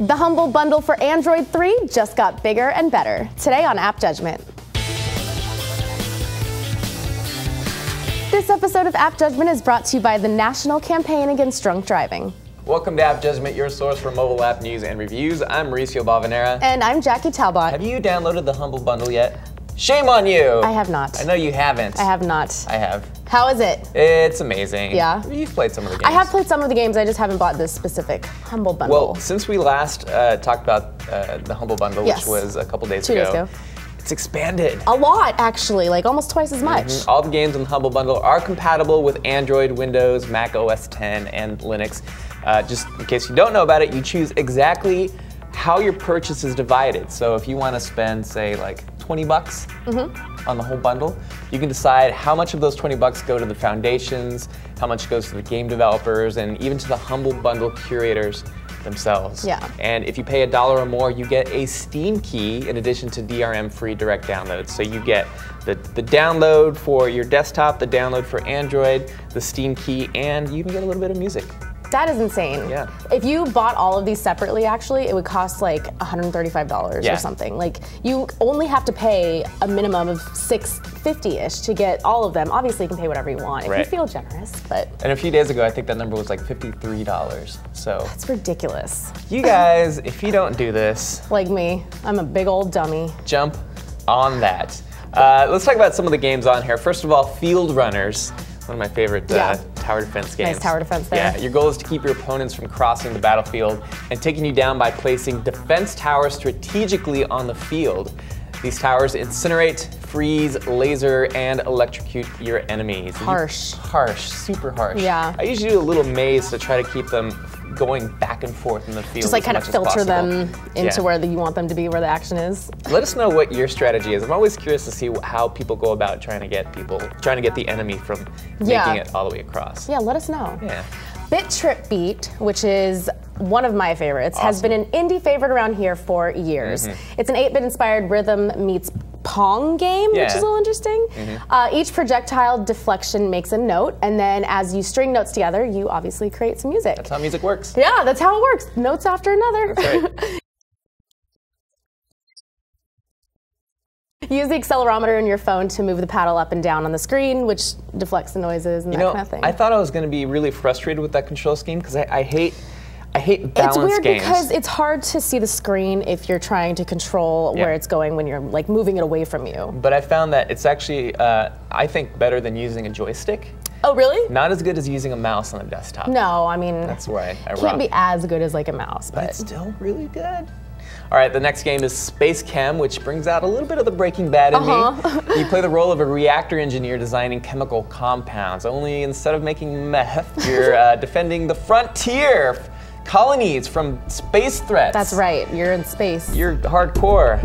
The Humble Bundle for Android 3 just got bigger and better. Today on App Judgment. This episode of App Judgment is brought to you by the National Campaign Against Drunk Driving. Welcome to App Judgment, your source for mobile app news and reviews. I'm Mauricio Balvanera. And I'm Jackie Talbot. Have you downloaded the Humble Bundle yet? Shame on you! I have not. I know you haven't. I have not. I have. How is it? It's amazing. Yeah? You've played some of the games. I have played some of the games, I just haven't bought this specific Humble Bundle. Well, since we last talked about the Humble Bundle, Yes. which was a couple days 2 days ago. It's expanded. A lot, actually, like almost twice as much. All the games in the Humble Bundle are compatible with Android, Windows, Mac OS X, and Linux. Just in case you don't know about it, you choose exactly how your purchase is divided. So if you want to spend, say, like 20 bucks on the whole bundle, you can decide how much of those 20 bucks go to the foundations, how much goes to the game developers, and even to the Humble Bundle curators themselves. Yeah. And if you pay $1 or more, you get a Steam key in addition to DRM-free direct downloads. So you get the download for your desktop, the download for Android, the Steam key, and you even get a little bit of music. That is insane. Yeah. If you bought all of these separately, actually, it would cost like $135 Yeah. or something. Like, you only have to pay a minimum of $6.50-ish to get all of them. Obviously, you can pay whatever you want if you Right. feel generous, but And a few days ago, I think that number was like $53. So it's ridiculous. you guys, if you don't do this, Like me, I'm a big old dummy. jump on that. Let's talk about some of the games on here. First of all, Fieldrunners, one of my favorite tower defense games. Nice tower defense there. Yeah, your goal is to keep your opponents from crossing the battlefield and taking you down by placing defense towers strategically on the field. These towers incinerate, freeze, laser, and electrocute your enemies. Harsh. Harsh, super harsh. Yeah. I usually do a little maze to try to keep them going back and forth in the field. Just like as kind of much as filter possible. them into where you want them to be, where the action is. Let us know what your strategy is. I'm always curious to see how people go about trying to get the enemy from making it all the way across. Yeah, let us know. Yeah. Bit Trip Beat, which is one of my favorites, has been an indie favorite around here for years. It's an 8-bit inspired rhythm meets Pong game, which is a little interesting. Each projectile deflection makes a note, and then as you string notes together, you obviously create some music. That's how music works. Yeah, that's how it works. Notes after another. That's right. Use the accelerometer in your phone to move the paddle up and down on the screen, which deflects the noises and that kind of thing. I thought I was going to be really frustrated with that control scheme because I hate balance It's weird games. because it's hard to see the screen if you're trying to control where it's going when you're like moving it away from you. But I found that it's actually, I think, better than using a joystick. Oh, really? Not as good as using a mouse on a desktop. No, I mean, That's where I can't be as good as like a mouse, But it's still really good. All right, the next game is SpaceChem, which brings out a little bit of the Breaking Bad in me. You play the role of a reactor engineer designing chemical compounds, only instead of making meth, you're defending the frontier colonies from space threats. That's right, you're in space. You're hardcore.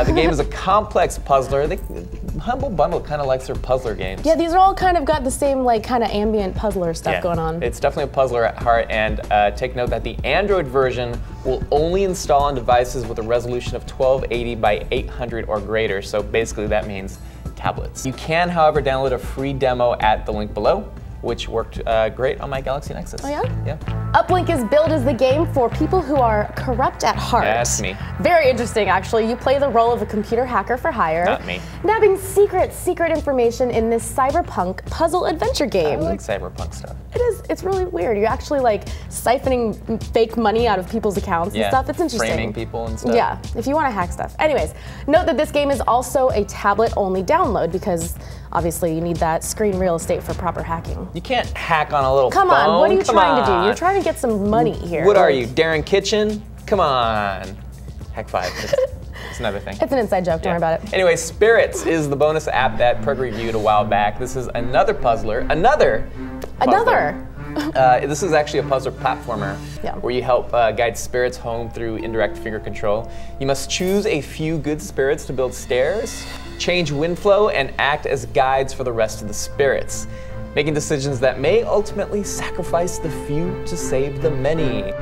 The game is a complex puzzler. Humble Bundle kind of likes their puzzler games. Yeah, these are all kind of got the same like kind of ambient puzzler stuff going on. It's definitely a puzzler at heart, and take note that the Android version will only install on devices with a resolution of 1280 by 800 or greater, so basically that means tablets. You can, however, download a free demo at the link below, which worked great on my Galaxy Nexus. Oh yeah? Yeah. Uplink is billed as the game for people who are corrupt at heart. That's me. Very interesting, actually. You play the role of a computer hacker for hire. Not me. Nabbing secret information in this cyberpunk puzzle adventure game. I like cyberpunk stuff. It is. It's really weird. You're actually like siphoning fake money out of people's accounts and stuff. It's interesting. Framing people and stuff. Yeah, if you want to hack stuff. Anyways, note that this game is also a tablet-only download because obviously you need that screen real estate for proper hacking. You can't hack on a little Come phone. on, what are you Come trying to do? on. You're trying to get some money here. What are you, Darren Kitchen? Come on. Hack 5. It's another thing. It's an inside joke, don't worry about it. Anyway, Spirits is the bonus app that Perg reviewed a while back. This is another puzzler. Another? This is actually a puzzler platformer where you help guide spirits home through indirect finger control. You must choose a few good spirits to build stairs, change wind flow, and act as guides for the rest of the spirits, making decisions that may ultimately sacrifice the few to save the many.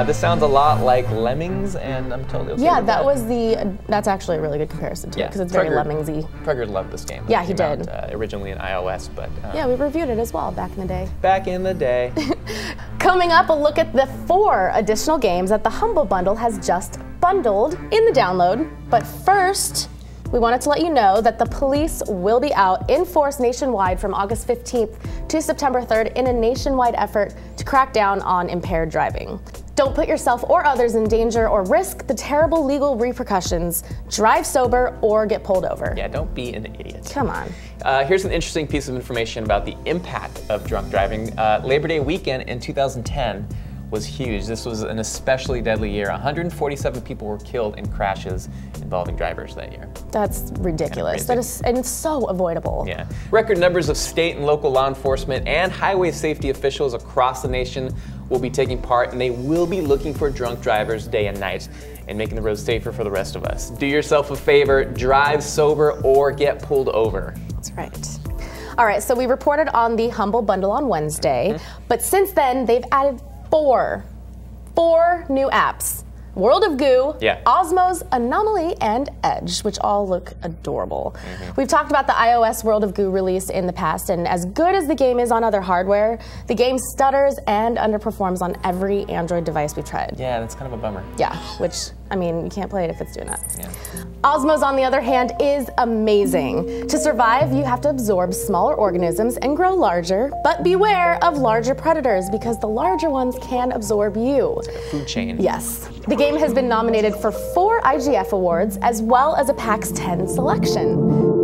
This sounds a lot like Lemmings, and I'm totally okay with that. That's actually a really good comparison too, because it's very Lemmingsy. Prager loved this game. Yeah, he did. Originally in iOS, but yeah, we reviewed it as well back in the day. Back in the day. Coming up, a look at the 4 additional games that the Humble Bundle has just bundled in the download. But first, we wanted to let you know that the police will be out in force nationwide from August 15th to September 3rd in a nationwide effort to crack down on impaired driving. Don't put yourself or others in danger or risk the terrible legal repercussions. Drive sober or get pulled over. Yeah, don't be an idiot. Come on. Here's an interesting piece of information about the impact of drunk driving. Labor Day weekend in 2010 was huge. This was an especially deadly year. 147 people were killed in crashes involving drivers that year. That's ridiculous. And it's so avoidable. Yeah. Record numbers of state and local law enforcement and highway safety officials across the nation will be taking part, and they will be looking for drunk drivers day and night and making the roads safer for the rest of us. Do yourself a favor, drive sober or get pulled over. That's right. All right, so we reported on the Humble Bundle on Wednesday, but since then they've added 4 new apps. World of Goo, Osmos, Anomaly, and Edge, which all look adorable. We've talked about the iOS World of Goo release in the past, and as good as the game is on other hardware, the game stutters and underperforms on every Android device we've tried. Yeah, that's kind of a bummer. Yeah, which, I mean, you can't play it if it's doing that. Yeah. Osmos, on the other hand, is amazing. To survive, you have to absorb smaller organisms and grow larger, but beware of larger predators because the larger ones can absorb you. It's like a food chain. Yes. The game has been nominated for 4 IGF awards as well as a PAX 10 selection.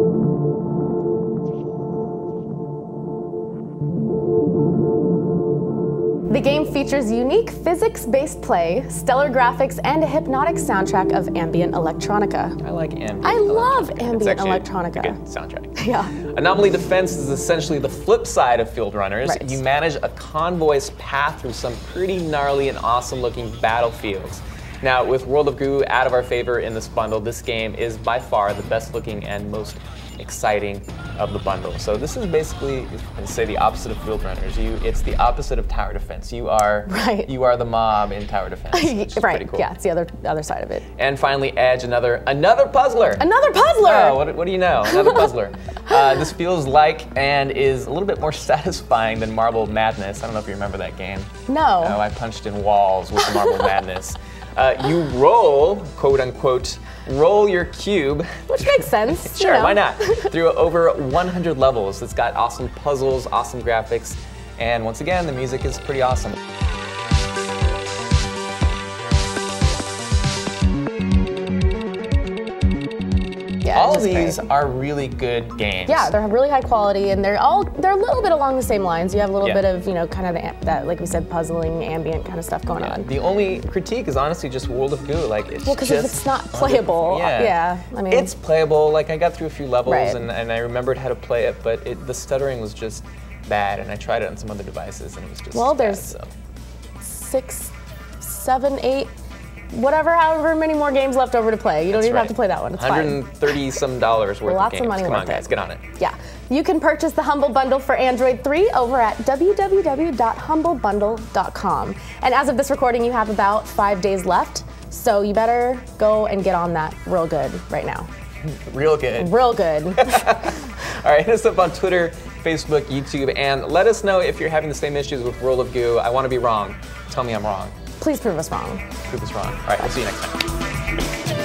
The game features unique physics-based play, stellar graphics, and a hypnotic soundtrack of ambient electronica. I like ambient I love electronica. ambient it's electronica. A good soundtrack. Yeah. Anomaly Defense is essentially the flip side of Fieldrunners. Right. You manage a convoy's path through some pretty gnarly and awesome-looking battlefields. Now, with World of Goo out of our favor in this bundle, this game is by far the best-looking and most exciting of the bundle. So this is basically, I'd say, the opposite of Fieldrunners. It's the opposite of tower defense. You are the mob in tower defense, which is pretty cool. Yeah, it's the other side of it. And finally, Edge, another puzzler. Another puzzler! Oh, what do you know? Another puzzler. This feels like and is a little bit more satisfying than Marble Madness. I don't know if you remember that game. No. Oh, I punched in walls with Marble Madness. You roll, quote unquote, roll your cube. Which makes sense. Sure, why not? Through over 100 levels. It's got awesome puzzles, awesome graphics, and once again, the music is pretty awesome. Yeah, all of these are really good games. Yeah, they're really high quality, and they're a little bit along the same lines. You have a little bit of, kind of that, like we said, puzzling, ambient kind of stuff going on. The only critique is honestly just World of Goo. Like, it's because if it's not playable, I mean, it's playable. Like, I got through a few levels, and I remembered how to play it, but the stuttering was just bad, and I tried it on some other devices, and it was just there's 6, 7, 8. However many more games left over to play. You don't even have to play that one. It's $130-some worth of games. Lots of money Come worth on, guys, get on it. Yeah. You can purchase the Humble Bundle for Android 3 over at www.humblebundle.com. And as of this recording, you have about 5 days left, so you better go and get on that real good right now. Real good. Real good. All right, hit us up on Twitter, Facebook, YouTube, and let us know if you're having the same issues with World of Goo. I want to be wrong. Tell me I'm wrong. Please prove us wrong. Prove us wrong. All right, we'll see you next time.